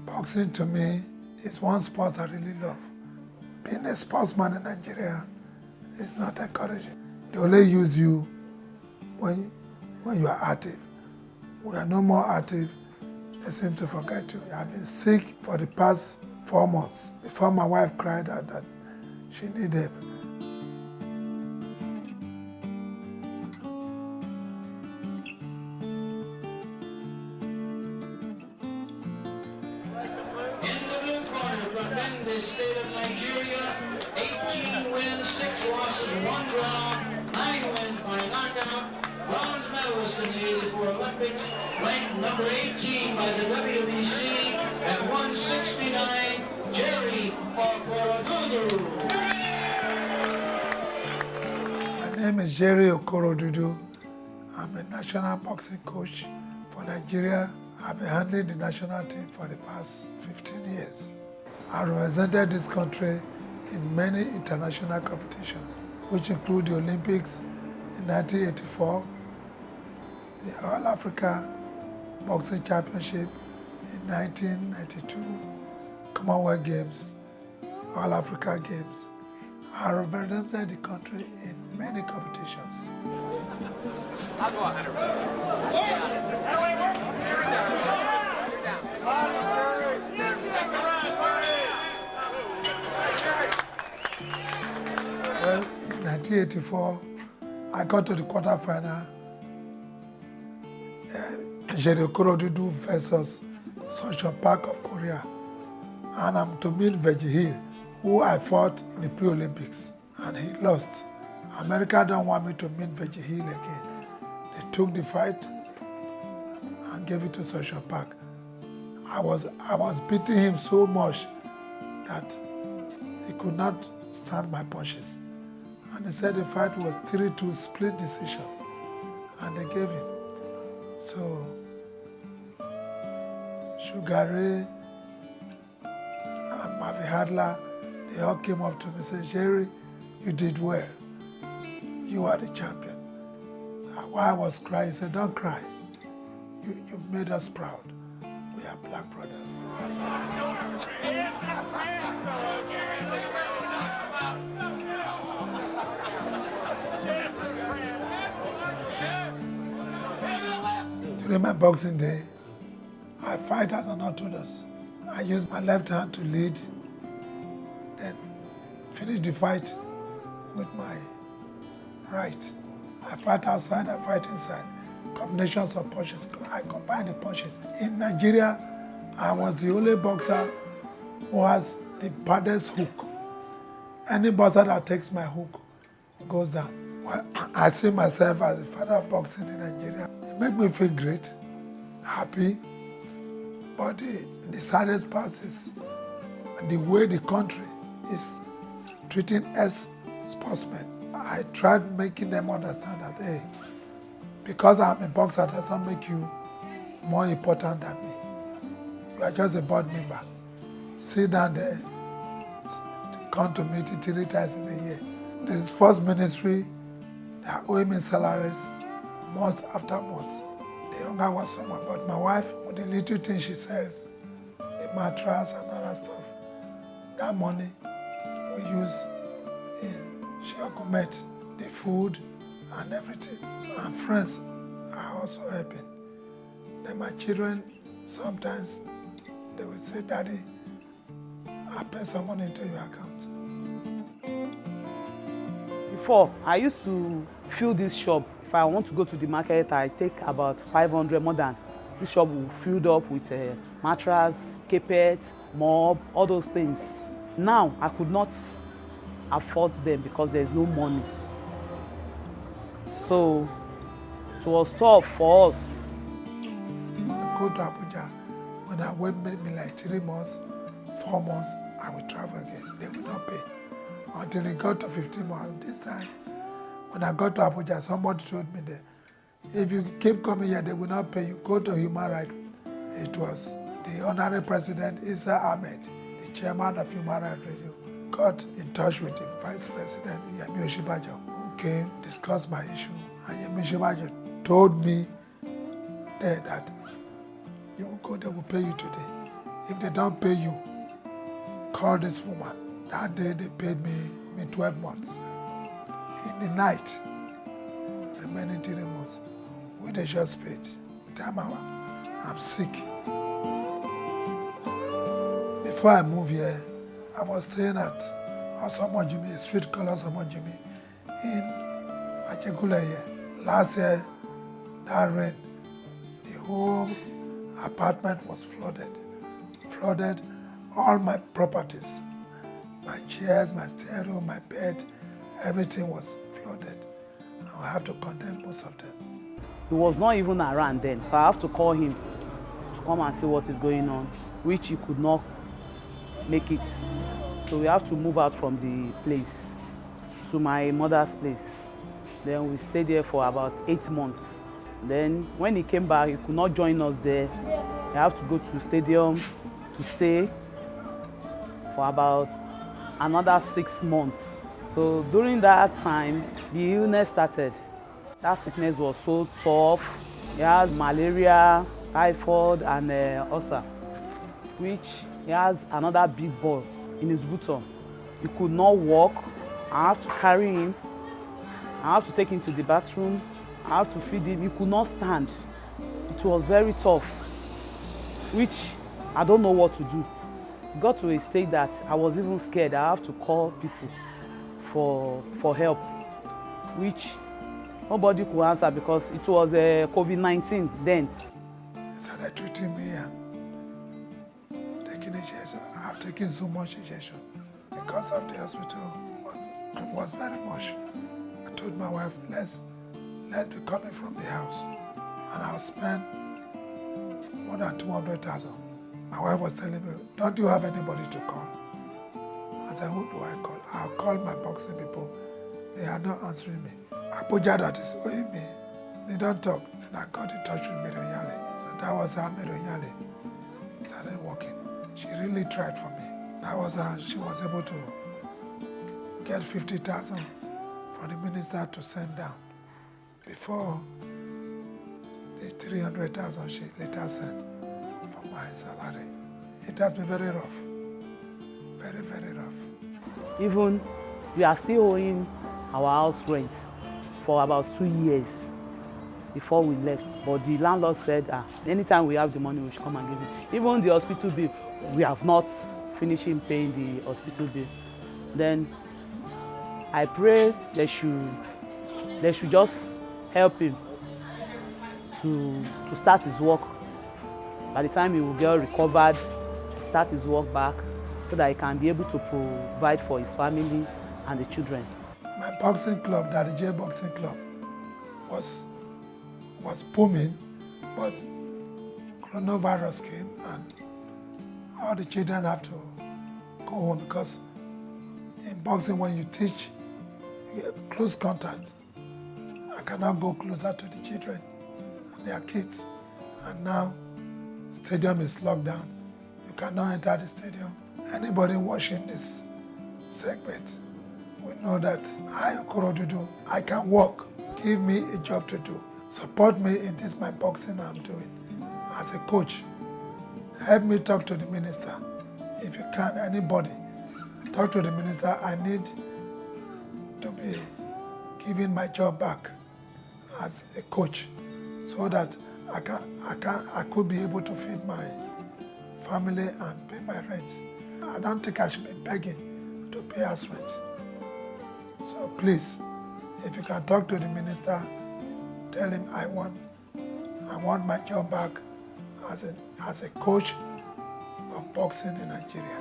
Boxing to me is one sport I really love. Being a sportsman in Nigeria is not encouraging. They only use you when you are active. We are no more active, they seem to forget you. I have been sick for the past 4 months before my wife cried out that she needed help. From the state of Nigeria, 18 wins, 6 losses, 1 draw, 9 wins by knockout, bronze medalist in the 84 Olympics, ranked number 18 by the WBC at 169, Jerry Okorodudu. My name is Jerry Okorodudu. I'm a national boxing coach for Nigeria. I've been handling the national team for the past 15 years. I represented this country in many international competitions, which include the Olympics in 1984, the All Africa Boxing Championship in 1992, Commonwealth Games, All Africa Games. I represented the country in many competitions. Well, in 1984, I got to the quarterfinal. Jerry Okorodudu versus Sunshine Park of Korea. And I'm to meet Veggie Hill, who I fought in the pre-Olympics, and he lost. America don't want me to meet Veggie Hill again. They took the fight and gave it to Sunshine Park. I was beating him so much that he could not stand my punches. And he said the fight was 3-2 split decision, and they gave him. So, Sugar Ray and Mavi Hadler, they all came up to me and said, Jerry, you did well. You are the champion. So while I was crying, he said, don't cry. You made us proud. We are black brothers. During my boxing day, I fight as an orthodox. I use my left hand to lead, then finish the fight with my right. I fight outside, I fight inside. Combinations of punches, I combine the punches. In Nigeria, I was the only boxer who has the baddest hook. Any boxer that takes my hook goes down. Well, I see myself as the father of boxing in Nigeria. It makes me feel great, happy, but the saddest part is the way the country is treating us sportsmen. I tried making them understand that, hey, because I'm a boxer does not make you more important than me. You are just a board member. Sit down there, come to meeting 3 times in a year. This is first ministry, they are owing me salaries month after month. The younger was someone, but my wife, with the little things she sells, the mattress and other stuff, that money we use in Shakumet, the food and everything. And friends are also helping. Then my children, sometimes they will say, Daddy, I pay some money into your account. Before, I used to fill this shop. If I want to go to the market, I take about 500 more than. This shop will filled up with mattress, carpet, mop, all those things. Now, I could not afford them because there's no money. So, it was tough for us. I go to Abuja. When I wait maybe like 3 months, 4 months, I will travel again. They will not pay. Until it got to 15 months. This time, when I got to Abuja, somebody told me that if you keep coming here, they will not pay you. Go to Human Rights. It was the Honorary President, Isa Ahmed, the chairman of Human Rights Radio, got in touch with the Vice President, Yemi Oshibajo, who came, discussed my issue. And Yemi Oshibajo told me there that you will go, they will pay you today. if they don't pay you, call this woman. That day they paid me 12 months. In the night, remaining 3 months, we they just paid. Time out. I'm sick. Before I moved here, I was staying at Osomojumi, street called Osomojumi, in Ajegula here. Last year, that rain, the whole apartment was flooded. Flooded all my properties. My chairs, my stereo, my bed, everything was flooded. I have to condemn most of them. He was not even around then, so I have to call him to come and see what is going on, which he could not make it. So we have to move out from the place to my mother's place. Then we stayed there for about 8 months. Then when he came back, he could not join us there. I have to go to stadium to stay for about another 6 months. So during that time, the illness started. That sickness was so tough. He has malaria, typhoid, and ulcer, which he has another big ball in his bottom. He could not walk. I have to carry him. I have to take him to the bathroom. I have to feed him. He could not stand. It was very tough, which I don't know what to do. It got to a stage that I was even scared. I have to call people for help, which nobody could answer because it was COVID-19 then. They started treating me and taking injection. I have taken so much injection. The cost of the hospital was very much. I told my wife, let's be coming from the house, and I'll spend more than 200,000. My wife was telling me, don't you have anybody to call? I said, who do I call? I'll call my boxing people. They are not answering me. Abuja that is owing me. They don't talk. Then I got in touch with Medonyale. So that was how Medonyale started working. She really tried for me. That was how she was able to get 50,000 for the minister to send down before the 300,000 she later sent for my salary. It has been very rough. Very, very rough. Even we are still owing our house rent for about 2 years before we left. But the landlord said, anytime we have the money, we should come and give it. Even the hospital bill, we have not finished paying the hospital bill. Then I pray they should just help him to start his work. By the time he will get recovered, to start his work back, so that he can be able to provide for his family and the children. My boxing club, Daddy J Boxing Club, was booming, but coronavirus came and all the children have to go home because in boxing when you teach, you get close contact. I cannot go closer to the children and their kids. And now, stadium is locked down. You cannot enter the stadium. Anybody watching this segment will know that I, Okorodudu, I can walk. Give me a job to do. Support me in this my boxing I'm doing. As a coach, help me talk to the minister. If you can, anybody, talk to the minister. I need to be given my job back as a coach so that I could be able to feed my family and pay my rent. I don't think I should be begging to pay us rent. So please, if you can talk to the minister, tell him I want my job back as a coach of boxing in Nigeria.